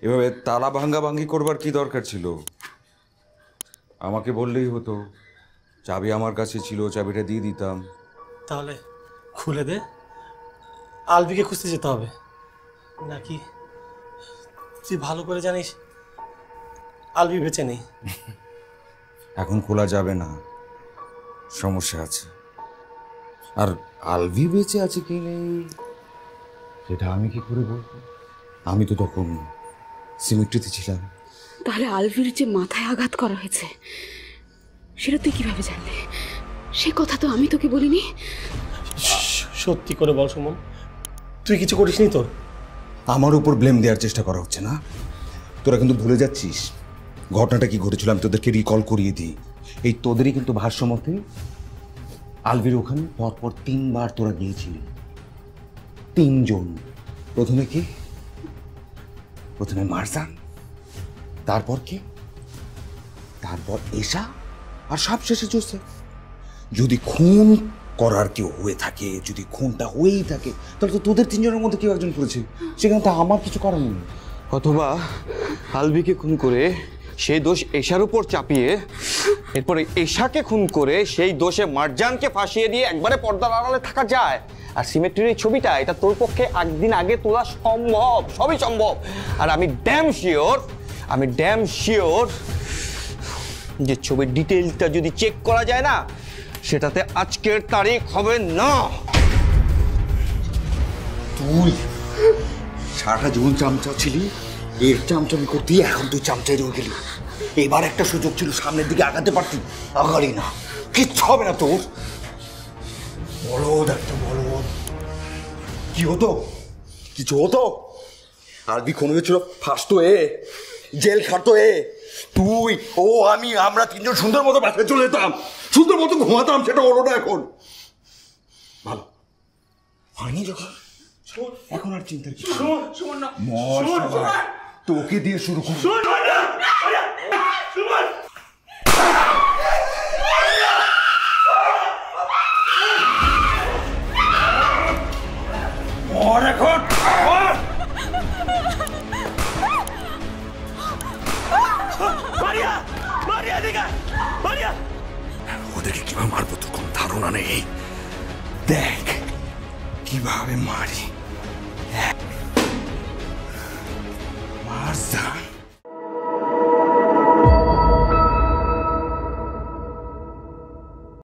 এভাবে তালা ভাঙ্গাভাঙ্গি করবার কি দরকার ছিল? আমাকে বললেই হতো, চাবি আমার কাছে ছিল, চাবিটা দিয়ে দিতাম। তাহলে খুলে দে, আলবিকে খুঁজতে যেতে হবে নাকি? তুই ভালো করে জানিস আলবি বেঁচে নেই। এখন খোলা যাবে না, সমস্যা আছে। আর আলভি বেঁচে আছে কি নেই সেটা আমি কি করে বলবো? আমি তো তখন সিমেট্রিতে ছিলাম। তাহলে আলভির যে মাথায় আঘাত করা হয়েছে সেটা তুই কিভাবে জানলি? সে কথা তো আমি তোকে বলিনি। সত্যি করে বল সুমন, তুই কিছু করিসনি তো? আমার উপর ব্লেম দেওয়ার চেষ্টা করা হচ্ছে না? তোরা কিন্তু ভুলে যাচ্ছিস ঘটনাটা কি ঘটেছিল। আমি তোদেরকে রিকল করিয়ে দিই। এই তোদেরই কিন্তু ভাষ্য মতে আলভির ওখানে পরপর 3 বার তোরা গিয়েছিলি। 3 জন। প্রথমে কি? প্রথমে মারজান, তারপর কি? তারপর এশা, আর সবশেষে জোসেফ। যদি খুন করার কেউ হয়ে থাকে, যদি খুনটা হয়েই থাকে, তাহলে তো তোদের 3 জনের মধ্যে কেউ একজন করেছে। সেখানে তো আমার কিছু করার নেই। অথবা আলবিকে খুন করে সেই দোষ এশার উপর চাপিয়ে এরপরে এশাকে খুন করে সেই দোষে মারজানকে ফাঁসিয়ে দিয়ে একবারে পর্দার আড়ালে থাকা যায়। আর সিমেট্রির এই ছবিটা, এটা তোর পক্ষে একদিন আগে তোলা সম্ভব, সবই সম্ভব। আর আমি ড্যাম শিওর যে ছবির ডিটেলটা যদি চেক করা যায় না, সেটাতে আজকের তারিখ হবে না। তুই সারাটা জীবন চামচা ছিলি, এর চামচামি করতেই এখন তুই চামচাই রয়ে গেলি। এবার একটা সুযোগ ছিল, সামনের দিকে আগাতে পারতি, আগালি না। কিচ্ছু হবে না তোর। বলদ একটা বলদ। কি হতো? কিছু হতো? আলবি খুন হয়েছিল, ফাঁসতো এ, জেল খাটতো এ, তুই ও আমি, আমরা 3 জন সুন্দর মতো বাসায় চলে যেতাম, সুন্দর মতো ঘুমাতাম। সেটা হলো না এখন। ভালো হয়নি যখন, এখন আর চিন্তার কিছু নেই। তোকে দিয়ে শুরু করব। ওদেরকে কিভাবে মারবো তোর কোন ধারণা নেই। দেখ কিভাবে মারি। মারজান